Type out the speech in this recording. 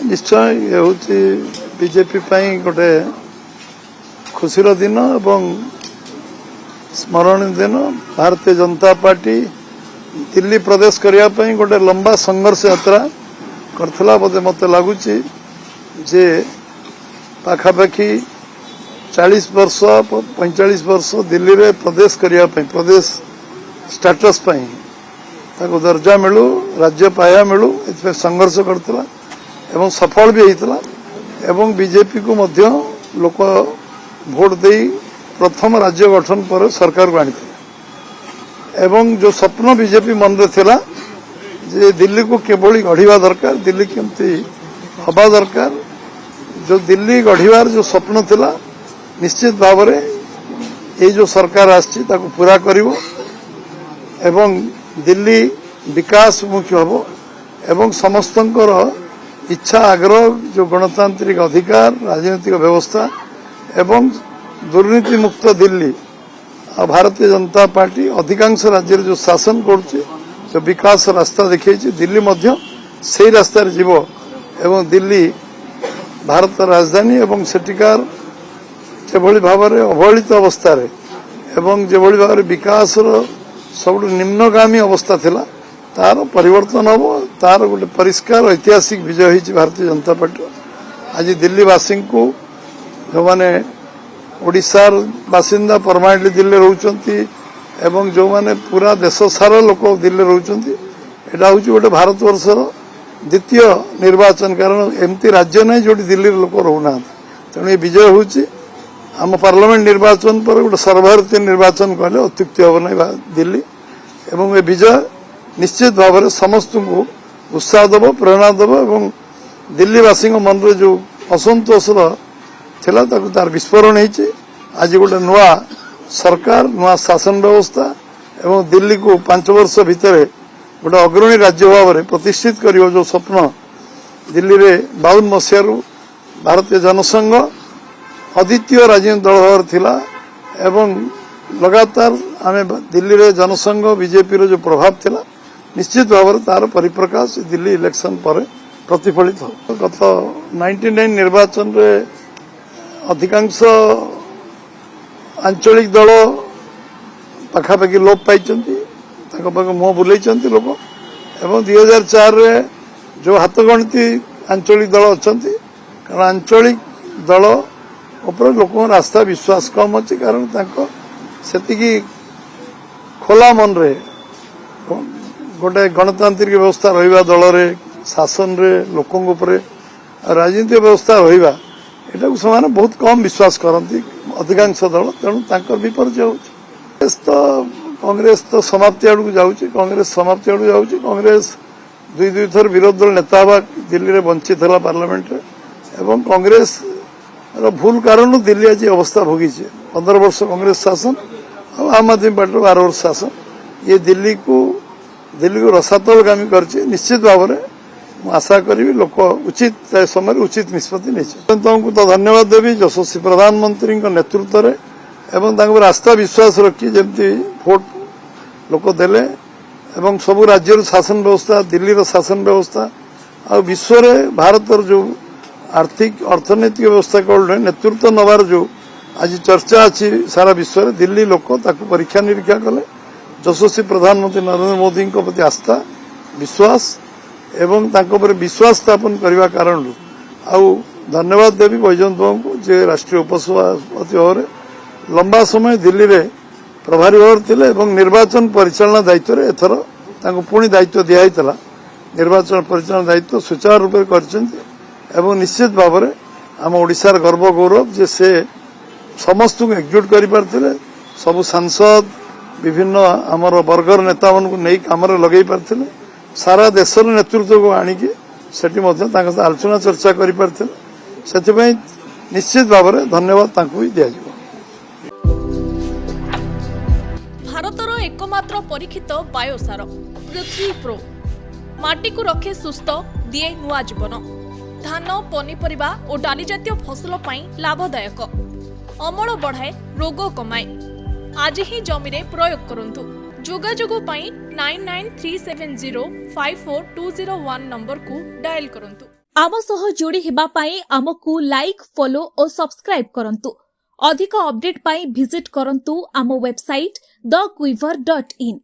निश्चय ये हूँ बीजेपी गोटे खुशीर दिन एवं स्मरणीय दिन। भारतीय जनता पार्टी दिल्ली प्रदेश करने गोटे लंबा संघर्ष यात्रा करथिला बोधे मत लगुच जे पाखापाखि 40 वर्ष 45 वर्ष दिल्ली रे प्रदेश करने प्रदेश स्टेटस ताको दर्जा मिलू राज्य पाया मिलू इतने संघर्ष करथिला एवं सफल भी होता एवं बीजेपी को मध्य लोक भोट दे प्रथम राज्य गठन पर सरकार को आनी एवं जो स्वप्न बीजेपी मन रे थिला जे दिल्ली को केवली गढ़ा दरकार दिल्ली केमती हवा दरकार जो दिल्ली गढ़वार जो स्वप्न थिला निश्चित भाव में ये जो सरकार आछि ताको पूरा करिवो एवं दिल्ली विकास मुख्य हम एवं समस्तंकर इच्छा आग्रह जो गणतांत्रिक अधिकार राजनीतिक व्यवस्था एवं दुर्नीति मुक्त दिल्ली और भारतीय जनता पार्टी अधिकांश राज्य जो शासन करुच्चे जो विकास रास्ता देखी दिल्ली मध्य से रास्तार जीव एवं दिल्ली भारत राजधानी एवं सेठिकार जेभली भाव में अवहेलित अवस्था एवं जेभली भाव में विकास सब निम्नगामी अवस्था थिला तार परिवर्तन हम तार गोटे परिष्कार ऐतिहासिक विजय होती भारतीय जनता पार्टी। आज दिल्लीवासी को जो मैंने ओडिशार बासिंदा परमानेंटली दिल्ली रोचंती एवं जो मैंने पूरा देश सारा लोक दिल्ली रोचंती एटा हूँ गोटे भारतवर्षर द्वितीय निर्वाचन कारण एमती राज्य ना जो दिल्ली लोक रोना तेणु ये विजय हूँ आम पार्लियामेंट निर्वाचन पर गोटे सर्वभारतीय निर्वाचन कहले अत्युक्ति हम ना दिल्ली एवं ये विजय निश्चित भाव में समस्त को उत्साह दब प्रेरणा दब एवं दिल्लीवासी मन में जो असंतोष थिला तार विस्फोरण होती आज गोटे नुआ सरकार नुआ शासन व्यवस्था एवं दिल्ली को 5 वर्ष भितर गोटे अग्रणी राज्य भाव में प्रतिष्ठित कर जो स्वप्न दिल्ली रे 52 मसीह भारतीय जनसंघ अद्वितीय राजनीतिक दल भाव थिला एवं लगातार आम दिल्ली रे जनसंघ बीजेपी रो जो प्रभाव थिला निश्चित भाव में तार परिप्रकाश दिल्ली इलेक्शन पर प्रतिफलित हो। गत 99 निर्वाचन रे अधिकांश आंचलिक दल पाखापाखि लोप पाई मुह बुले लोक एवं 2004 रे जो हाथगणती आंचलिक दल अच्छा कारण आंचलिक दल उपर लोक रास्ता विश्वास कम अच्छी कारण से खोला मन रे गोटे गणतांत्रिक व्यवस्था रहा दल रे शासन रे लोकों उपरे राजनीतिक व्यवस्था रहा यहाँ से बहुत कम विश्वास करती अधिकांश दल तेणु विपर्जय हो कांग्रेस तो समाप्ति आड़ को जाऊँगी कांग्रेस समाप्ति आड़ जाऊँगी कांग्रेस दुई थर विरोधी दल नेता हवा दिल्ली में बंची था पार्लियामेंट एवं कांग्रेस भूल कारण दिल्ली आज अवस्था भोगी 15 वर्ष कांग्रेस शासन और आम आदमी पार्टी 12 वर्ष शासन ये दिल्ली को रसातलगामी कर निश्चित भाव में आशा करी लोक उचित समय उचित निष्पत्ति नहीं तो धन्यवाद देवी यशस्वी प्रधानमंत्री नेतृत्व में एवं आस्था विश्वास रखी जमी भोट लोक देले एवं सबू राज्य शासन व्यवस्था दिल्ली शासन व्यवस्था और विश्व में भारत जो आर्थिक अर्थनैतिक व्यवस्था कौन नेतृत्व नवार जो आज चर्चा अच्छी सारा विश्व में दिल्ली लोक परीक्षा निरीक्षा कले यशस्वी प्रधानमंत्री नरेंद्र मोदी प्रति आस्था विश्वास एवं विश्वास स्थापन करने कारण आउ धन्यवाद देवी बैजयंत बाबू को जे राष्ट्रीय उपसभापति भाव में लंबा समय दिल्ली रे प्रभारी भाव थे एवं निर्वाचन परिचालना दायित्व एथर पुणी दायित्व दिखाई निर्वाचन परिचालना दायित्व सुचारू रूप कर एवं निश्चित भाव में आम ओडिशार गर्व गौरव जे से समस्त को एकजुट कर पारे सबू सांसद विभिन्न आमर वर्गर नेता मान नहीं कम लगे पारे सारा देशर नेतृत्व को आणिकी सेठी आलोचना चर्चा कर पारे निश्चित भाव में धन्यवाद भी दिया। भारतर एकमात्र परीक्षित बायोसार पृथ्वी प्रो माटी को रखे सुस्थ दिए नुआ जीवन धान पनीपरिबा और डाली जातीय फसल पाई लाभदायक अमल बढ़ाए रोग कमाए आज ही जमी रे प्रयोग करंतु जोगाजोग पाई 9937054201 नंबर को डायल करंतु। आम सह जोड़ी हेबा पाई आमकु लाइक फॉलो और सब्सक्राइब करंतु। अधिक अपडेट पाई विजिट करंतु आम वेबसाइट thequiver.in।